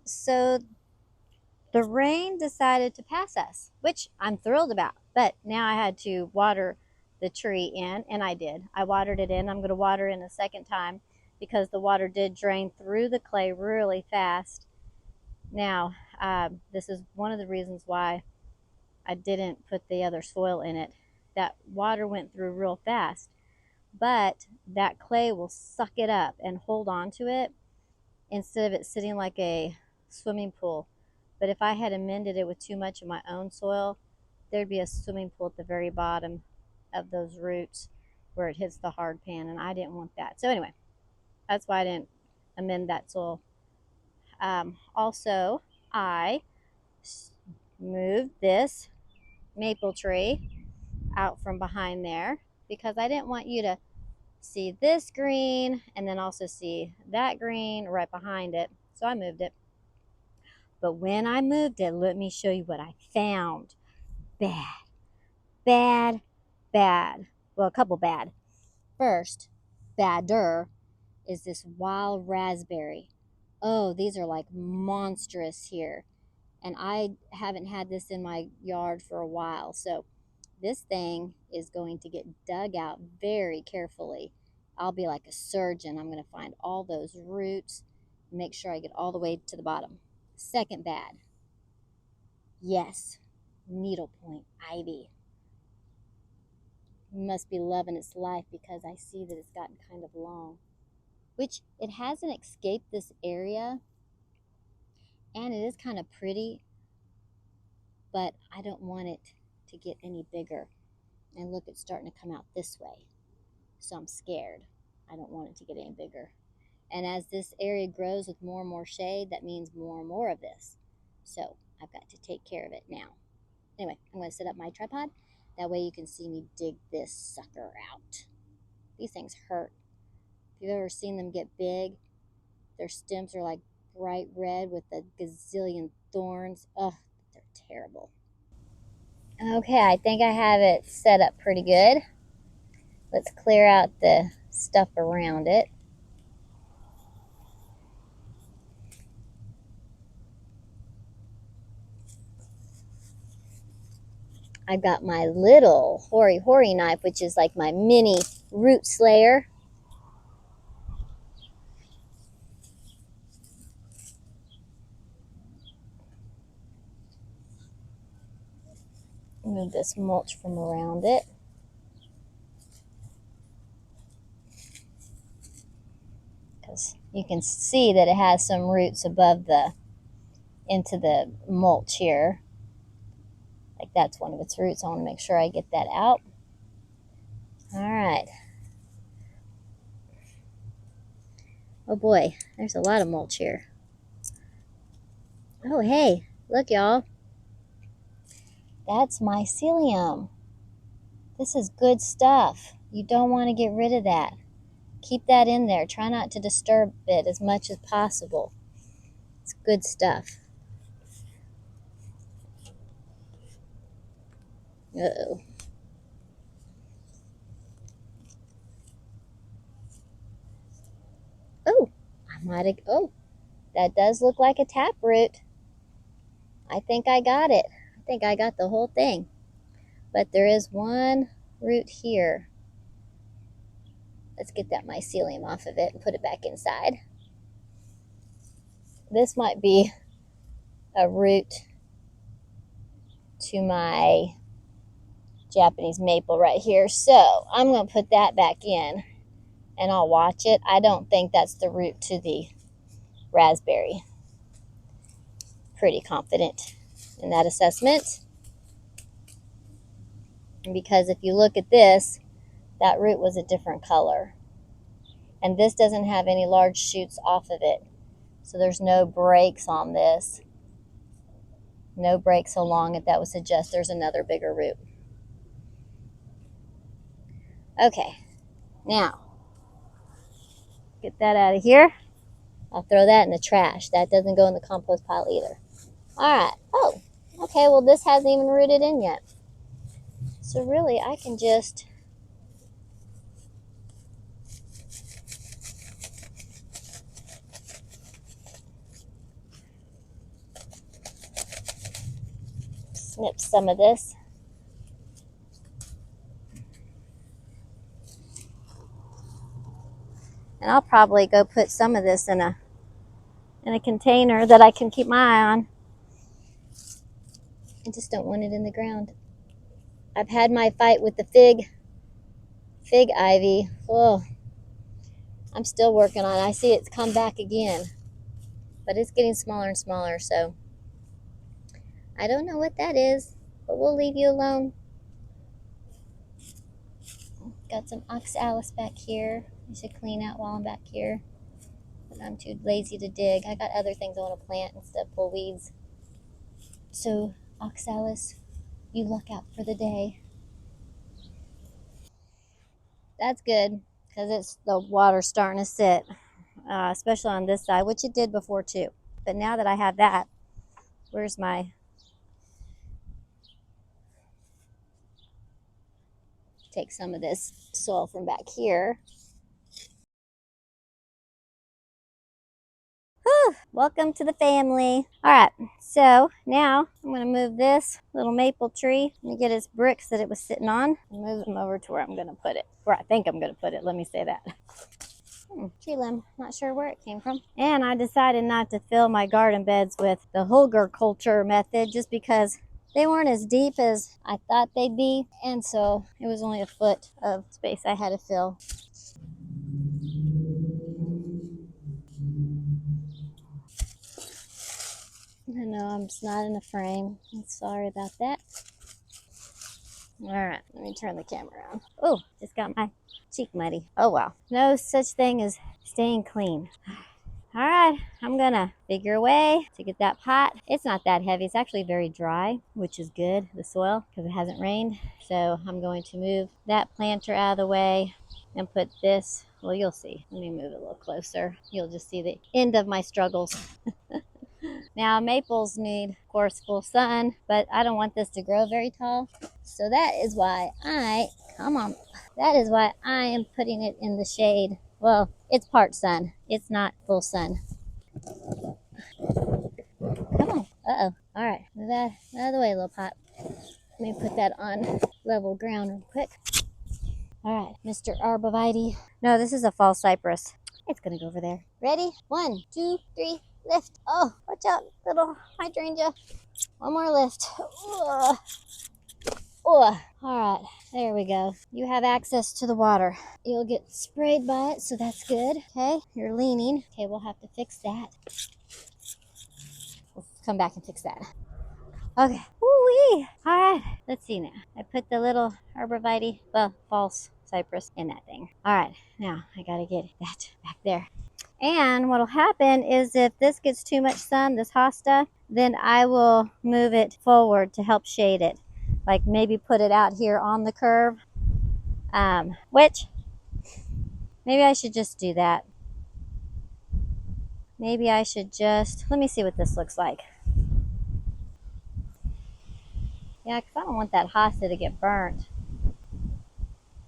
So the rain decided to pass us, which I'm thrilled about. But now I had to water the tree in, and I did. I watered it in. I'm going to water in a second time because the water did drain through the clay really fast. Now, this is one of the reasons why I didn't put the other soil in it. That water went through real fast, but that clay will suck it up and hold on to it instead of it sitting like a swimming pool. But if I had amended it with too much of my own soil, there'd be a swimming pool at the very bottom of those roots where it hits the hard pan, and I didn't want that. So anyway, that's why I didn't amend that soil. Also, I moved this maple tree out from behind there because I didn't want you to see this green and then also see that green right behind it. So I moved it. But when I moved it, let me show you what I found. Bad, bad, bad. Well, a couple bad. First, badder is this wild raspberry. Oh, these are like monstrous here. And I haven't had this in my yard for a while. So this thing is going to get dug out very carefully. I'll be like a surgeon. I'm going to find all those roots, make sure I get all the way to the bottom. Second bad. Yes, needlepoint ivy. Must be loving its life because I see that it's gotten kind of long. Which it hasn't escaped this area, and it is kind of pretty, but I don't want it to get any bigger. And look, it's starting to come out this way. So I'm scared. I don't want it to get any bigger. And as this area grows with more and more shade, that means more and more of this. So I've got to take care of it now. Anyway, I'm going to set up my tripod. That way you can see me dig this sucker out. These things hurt. If you've ever seen them get big, their stems are like bright red with a gazillion thorns. Ugh, they're terrible. Okay, I think I have it set up pretty good. Let's clear out the stuff around it. I've got my little hoary knife, which is like my mini root slayer. Move this mulch from around it. Because you can see that it has some roots above into the mulch here. Like that's one of its roots. I want to make sure I get that out. All right. Oh boy, there's a lot of mulch here. Oh hey, look y'all. That's mycelium. This is good stuff. You don't want to get rid of that. Keep that in there. Try not to disturb it as much as possible. It's good stuff. Uh-oh. Oh, I might have, oh, that does look like a taproot. I think I got it. I think I got the whole thing. But there is one root here. Let's get that mycelium off of it and put it back inside. This might be a root to my Japanese maple right here. So I'm going to put that back in and I'll watch it. I don't think that's the root to the raspberry. Pretty confident in that assessment. And because if you look at this, that root was a different color. And this doesn't have any large shoots off of it. So there's no breaks on this. No breaks along it. That would suggest there's another bigger root. Okay, now get that out of here. I'll throw that in the trash. That doesn't go in the compost pile either. All right. Oh, okay. Well, this hasn't even rooted in yet. So really, I can just snip some of this. And I'll probably go put some of this in a container that I can keep my eye on. I just don't want it in the ground. I've had my fight with the fig ivy. Oh, I'm still working on it. I see it's come back again, but it's getting smaller and smaller, so I don't know what that is, but we'll leave you alone. Got some oxalis back here. I should clean out while I'm back here, but I'm too lazy to dig. I got other things I want to plant instead of pull weeds. So, oxalis, you luck out for the day. That's good, because it's the water's starting to sit, especially on this side, which it did before too. But now that I have that, where's my... Take some of this soil from back here. Whew, welcome to the family. All right, so now I'm going to move this little maple tree. Let me get its bricks that it was sitting on and move them over to where I'm going to put it. Where I think I'm going to put it, let me say that. Tree limb, not sure where it came from. And I decided not to fill my garden beds with the Holger culture method just because they weren't as deep as I thought they'd be. And so it was only a foot of space I had to fill. I know I'm just not in a frame. I'm sorry about that. All right, let me turn the camera on. Oh, just got my cheek muddy. Oh well, no such thing as staying clean. All right, I'm gonna figure a way to get that pot. It's not that heavy. It's actually very dry, which is good, the soil, because it hasn't rained. So I'm going to move that planter out of the way and put this, well, you'll see. Let me move it a little closer. You'll just see the end of my struggles. Now, maples need, of course, full sun, but I don't want this to grow very tall. So that is why that is why I am putting it in the shade. Well, it's part sun. It's not full sun. Come on. Uh-oh. All right. Move that out of the way, little pot. Let me put that on level ground real quick. All right, Mr. Arborvitae. No, this is a fall cypress. It's going to go over there. Ready? 1, 2, 3, lift. Oh, watch out, little hydrangea. One more lift. Ugh. Oh, all right, there we go. You have access to the water. You'll get sprayed by it, so that's good. Okay, you're leaning. Okay, we'll have to fix that. We'll come back and fix that. Okay. Woo-wee. All right, let's see now. I put the little arborvitae, well, false cypress in that thing. All right, now I gotta get that back there. And what'll happen is if this gets too much sun, this hosta, then I will move it forward to help shade it. Like maybe put it out here on the curve, which maybe I should just do that. Maybe I should just, let me see what this looks like. Yeah, because I don't want that hosta to get burnt.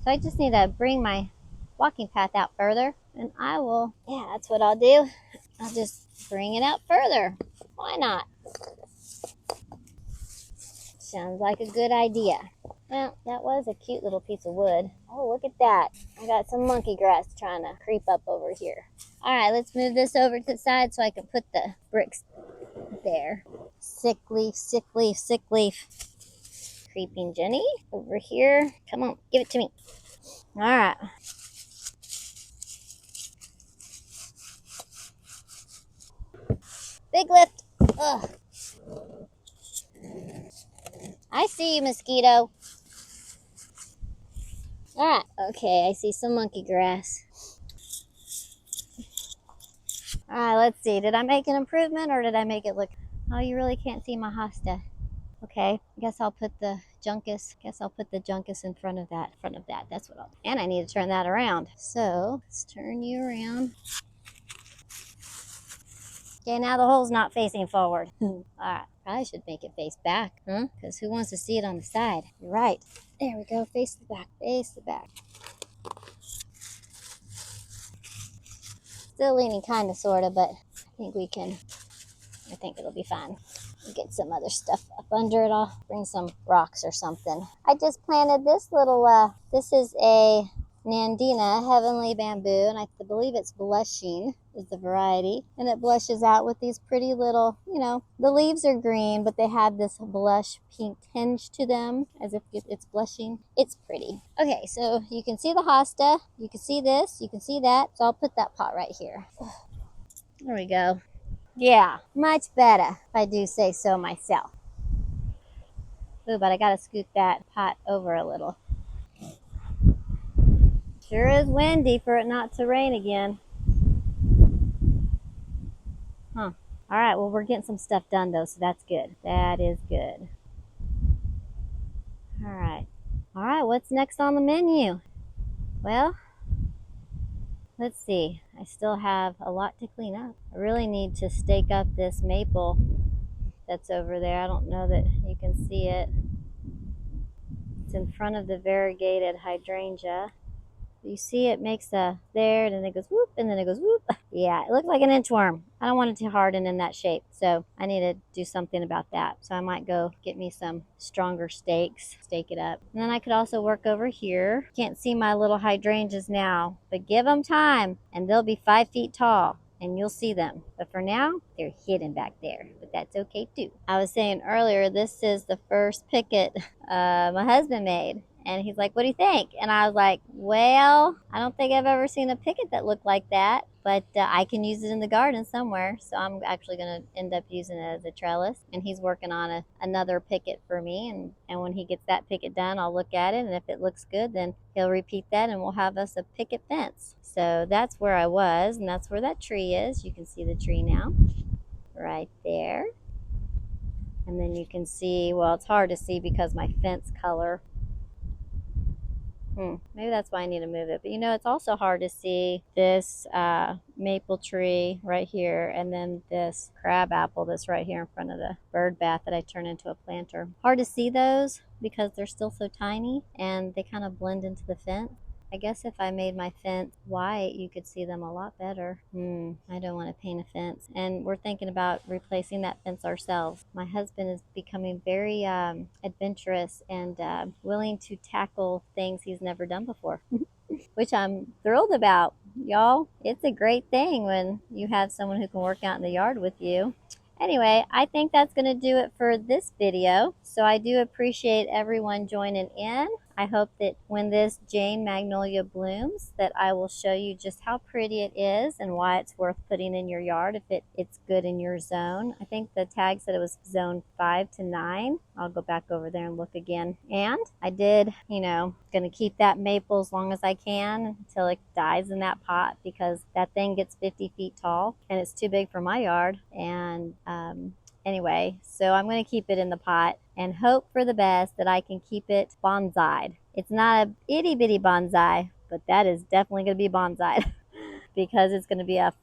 So I just need to bring my walking path out further, and I will, yeah, that's what I'll do. I'll just bring it out further. Why not? Sounds like a good idea. Well, that was a cute little piece of wood. Oh, look at that. I got some monkey grass trying to creep up over here. All right, let's move this over to the side so I can put the bricks there. Sick leaf, sick leaf, sick leaf. Creeping Jenny over here. Come on, give it to me. All right. Big lift. Ugh. I see you, mosquito. All right. Okay, I see some monkey grass. All right, let's see. Did I make an improvement or did I make it look... Oh, you really can't see my hosta. Okay, I guess I'll put the juncus. In front of that. That's what I'll do. And I need to turn that around. So let's turn you around. Okay, now the hole's not facing forward. All right, probably should make it face back, huh? Because who wants to see it on the side? You're right. There we go. Face the back. Face the back. Still leaning kind of, sort of, but I think it'll be fine. Get some other stuff up under it. I'll bring some rocks or something. I just planted this little, this is a Nandina heavenly bamboo, and I believe it's blushing is the variety, and it blushes out with these pretty little, you know, the leaves are green, but they have this blush pink tinge to them as if it's blushing. It's pretty. Okay, so you can see the hosta, you can see this, you can see that, so I'll put that pot right here. There we go. Yeah, much better, if I do say so myself. Ooh, but I gotta scoot that pot over a little. Sure is windy for it not to rain again. Huh. All right, well, we're getting some stuff done, though, so that's good. That is good. All right. All right, what's next on the menu? Well, let's see. I still have a lot to clean up. I really need to stake up this maple that's over there. I don't know that you can see it. It's in front of the variegated hydrangea. You see it makes a there, and then it goes whoop, and then it goes whoop. Yeah, it looks like an inchworm. I don't want it to harden in that shape, so I need to do something about that. So I might go get me some stronger stakes, stake it up. And then I could also work over here. Can't see my little hydrangeas now, but give them time, and they'll be 5 feet tall. And you'll see them. But for now, they're hidden back there. But that's okay too. I was saying earlier, this is the first picket my husband made. And he's like, what do you think? And I was like, well, I don't think I've ever seen a picket that looked like that, but I can use it in the garden somewhere. So I'm actually going to end up using it as a trellis. And he's working on another picket for me. And when he gets that picket done, I'll look at it. And if it looks good, then he'll repeat that and we'll have us a picket fence. So that's where I was. And that's where that tree is. You can see the tree now right there. And then you can see, well, it's hard to see because my fence color. Maybe that's why I need to move it. But you know, it's also hard to see this maple tree right here and then this crab apple that's right here in front of the bird bath that I turned into a planter. Hard to see those because they're still so tiny and they kind of blend into the fence. I guess if I made my fence white, you could see them a lot better. I don't want to paint a fence. And we're thinking about replacing that fence ourselves. My husband is becoming very adventurous and willing to tackle things he's never done before, which I'm thrilled about. Y'all, it's a great thing when you have someone who can work out in the yard with you. Anyway, I think that's going to do it for this video. So I do appreciate everyone joining in. I hope that when this Jane Magnolia blooms, that I will show you just how pretty it is and why it's worth putting in your yard if it's good in your zone. I think the tag said it was zone 5 to 9. I'll go back over there and look again. And I did, going to keep that maple as long as I can until it dies in that pot because that thing gets 50 feet tall and it's too big for my yard. And anyway, so I'm going to keep it in the pot and hope for the best that I can keep it bonsai'd. It's not a itty bitty bonsai, but that is definitely going to be bonsai'd because it's going to be a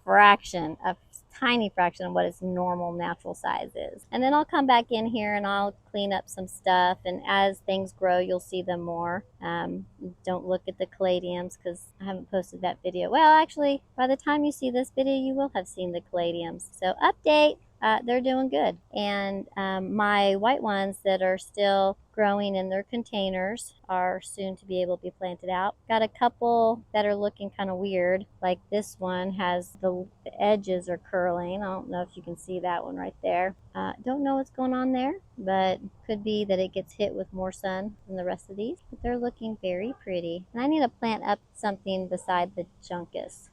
tiny fraction of what its normal natural size is. And then I'll come back in here and I'll clean up some stuff, and as things grow you'll see them more. Don't look at the caladiums because I haven't posted that video. Well, actually, by the time you see this video you will have seen the caladiums. So update, they're doing good. And my white ones that are still growing in their containers are soon to be able to be planted out. Got a couple that are looking kind of weird, like this one has the edges are curling. I don't know if you can see that one right there. Don't know what's going on there, but could be that it gets hit with more sun than the rest of these. But they're looking very pretty. And I need to plant up something beside the juncus.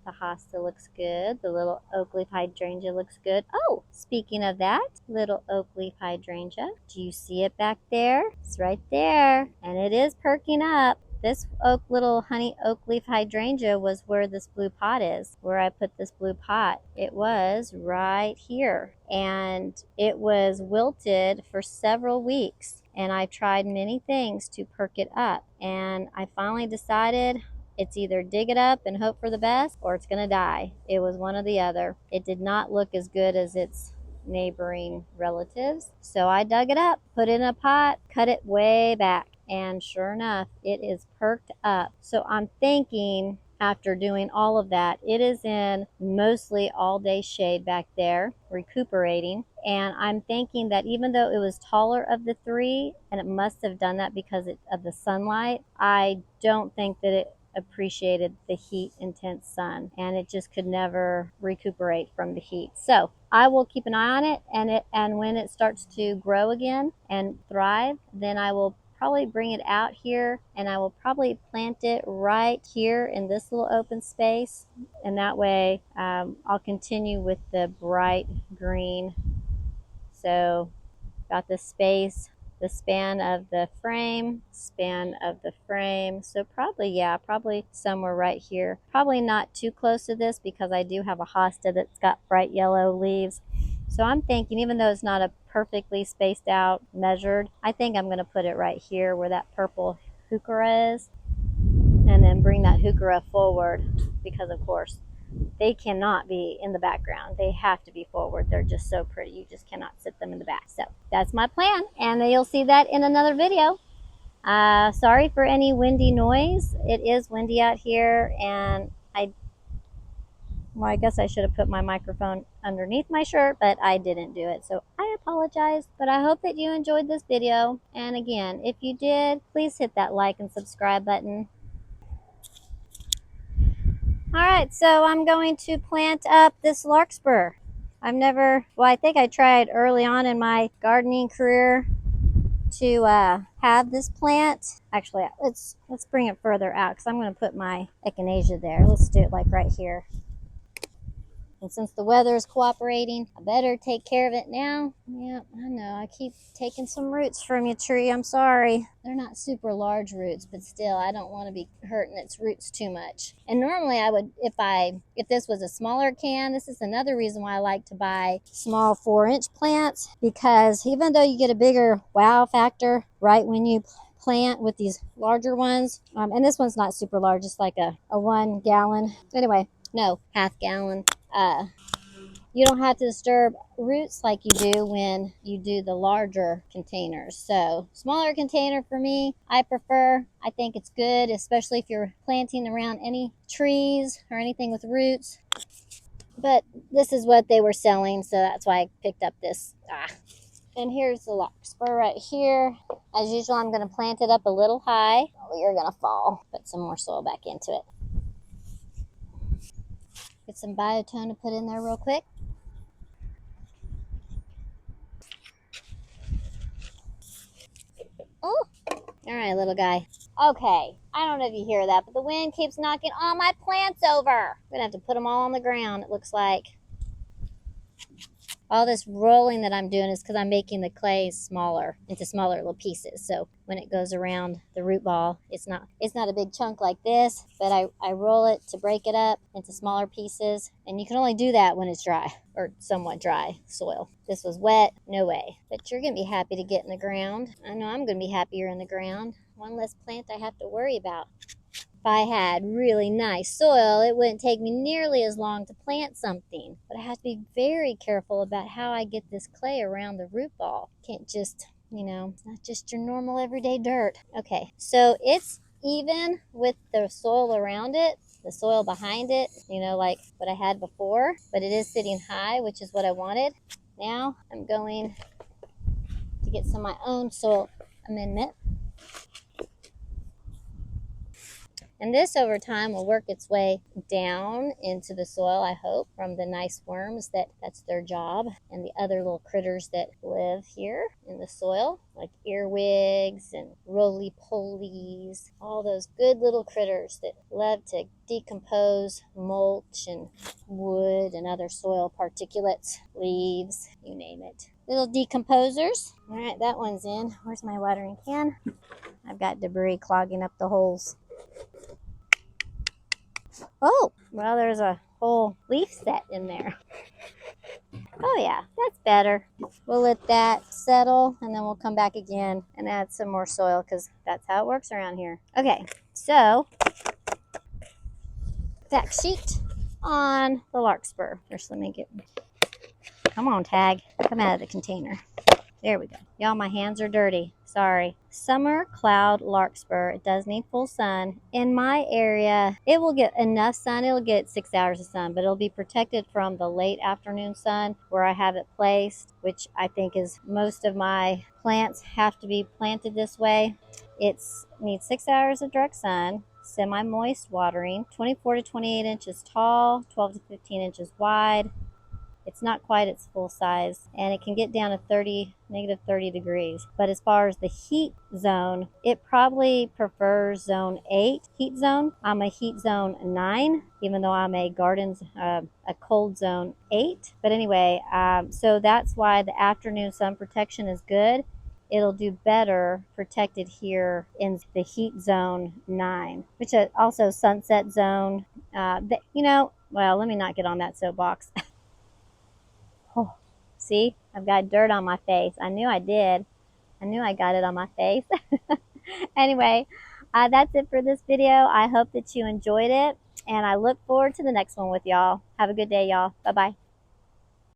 The hosta looks good. The little oak leaf hydrangea looks good. Oh, speaking of that, little oak leaf hydrangea. Do you see it back there? It's right there. And it is perking up. This little honey oak leaf hydrangea was where this blue pot is, where I put this blue pot. It was right here. And it was wilted for several weeks. And I tried many things to perk it up. And I finally decided it's either dig it up and hope for the best or it's going to die. It was one or the other. It did not look as good as its neighboring relatives. So I dug it up, put it in a pot, cut it way back. And sure enough, it is perked up. So I'm thinking after doing all of that. It is in mostly all day shade back there, recuperating. And I'm thinking that even though it was taller of the three, and it must have done that because of the sunlight, I don't think that it appreciated the heat intense sun, and it just could never recuperate from the heat. So I will keep an eye on it, and when it starts to grow again and thrive, then I will probably bring it out here, and I will probably plant it right here in this little open space, and that way I'll continue with the bright green. So got the space, the span of the frame, so probably somewhere right here. Probably not too close to this because I do have a hosta that's got bright yellow leaves. So I'm thinking, even though it's not a perfectly spaced out measured, I think I'm going to put it right here where that purple heuchera is, and then bring that heuchera forward, because of course they cannot be in the background. They have to be forward. They're just so pretty. You just cannot sit them in the back. So that's my plan, and you'll see that in another video. Sorry for any windy noise. It is windy out here, and I guess I should have put my microphone underneath my shirt, but I didn't do it, so I apologize. But I hope that you enjoyed this video, and again, if you did, please hit that like and subscribe button. Alright, so I'm going to plant up this larkspur. I think I tried early on in my gardening career to have this plant. Actually, let's bring it further out, because I'm going to put my echinacea there. Let's do it like right here. And since the weather is cooperating, I better take care of it now. Yep, I know. I keep taking some roots from you, tree. I'm sorry. They're not super large roots, but still, I don't want to be hurting its roots too much. And normally I would, if this was a smaller can, this is another reason why I like to buy small 4-inch plants, because even though you get a bigger wow factor right when you plant with these larger ones, and this one's not super large, it's like a 1 gallon. Anyway, no, half gallon. You don't have to disturb roots like you do when you do the larger containers. So smaller container for me, I prefer. I think it's good, especially if you're planting around any trees or anything with roots. But this is what they were selling, so that's why I picked up this. And here's the larkspur right here. As usual, I'm going to plant it up a little high. Oh, you're going to fall. Put some more soil back into it. Get some biotone to put in there real quick. Oh, all right, little guy. Okay, I don't know if you hear that, but the wind keeps knocking all my plants over. I'm gonna have to put them all on the ground, it looks like. All this rolling that I'm doing is because I'm making the clay smaller, into smaller little pieces. So when it goes around the root ball, it's not a big chunk like this, but I roll it to break it up into smaller pieces. And you can only do that when it's dry, or somewhat dry soil. This was wet, no way. But you're going to be happy to get in the ground. I know I'm going to be happier in the ground. One less plant I have to worry about. If I had really nice soil, it wouldn't take me nearly as long to plant something. But I have to be very careful about how I get this clay around the root ball. Can't just, it's not just your normal everyday dirt. Okay, so it's even with the soil around it, the soil behind it, like what I had before. But it is sitting high, which is what I wanted. Now I'm going to get some of my own soil amendment. And this over time will work its way down into the soil, I hope, from the nice worms that's their job, and the other little critters that live here in the soil, like earwigs and roly-polies, all those good little critters that love to decompose mulch and wood and other soil particulates, leaves, you name it. Little decomposers. All right, that one's in. Where's my watering can? I've got debris clogging up the holes. Oh, well, there's a whole leaf set in there. Oh yeah, that's better. We'll let that settle, and then we'll come back again and add some more soil, because that's how it works around here. Okay, so fact sheet on the larkspur. First, let me come on, tag, come out of the container. There we go. Y'all, my hands are dirty. Sorry. Summer Cloud Larkspur. It does need full sun. In my area, it will get enough sun. It'll get 6 hours of sun, but it'll be protected from the late afternoon sun where I have it placed, which I think is most of my plants have to be planted this way. It needs 6 hours of direct sun, semi-moist watering, 24 to 28 inches tall, 12 to 15 inches wide. It's not quite its full size, and it can get down to negative 30 degrees. But as far as the heat zone, it probably prefers zone 8 heat zone. I'm a heat zone 9, even though I'm a a cold zone 8. But anyway, so that's why the afternoon sun protection is good. It'll do better protected here in the heat zone 9, which is also sunset zone. Well, let me not get on that soapbox. Oh, see, I've got dirt on my face. I knew I did. I knew I got it on my face. Anyway, that's it for this video. I hope that you enjoyed it, and I look forward to the next one with y'all. Have a good day, y'all. Bye-bye.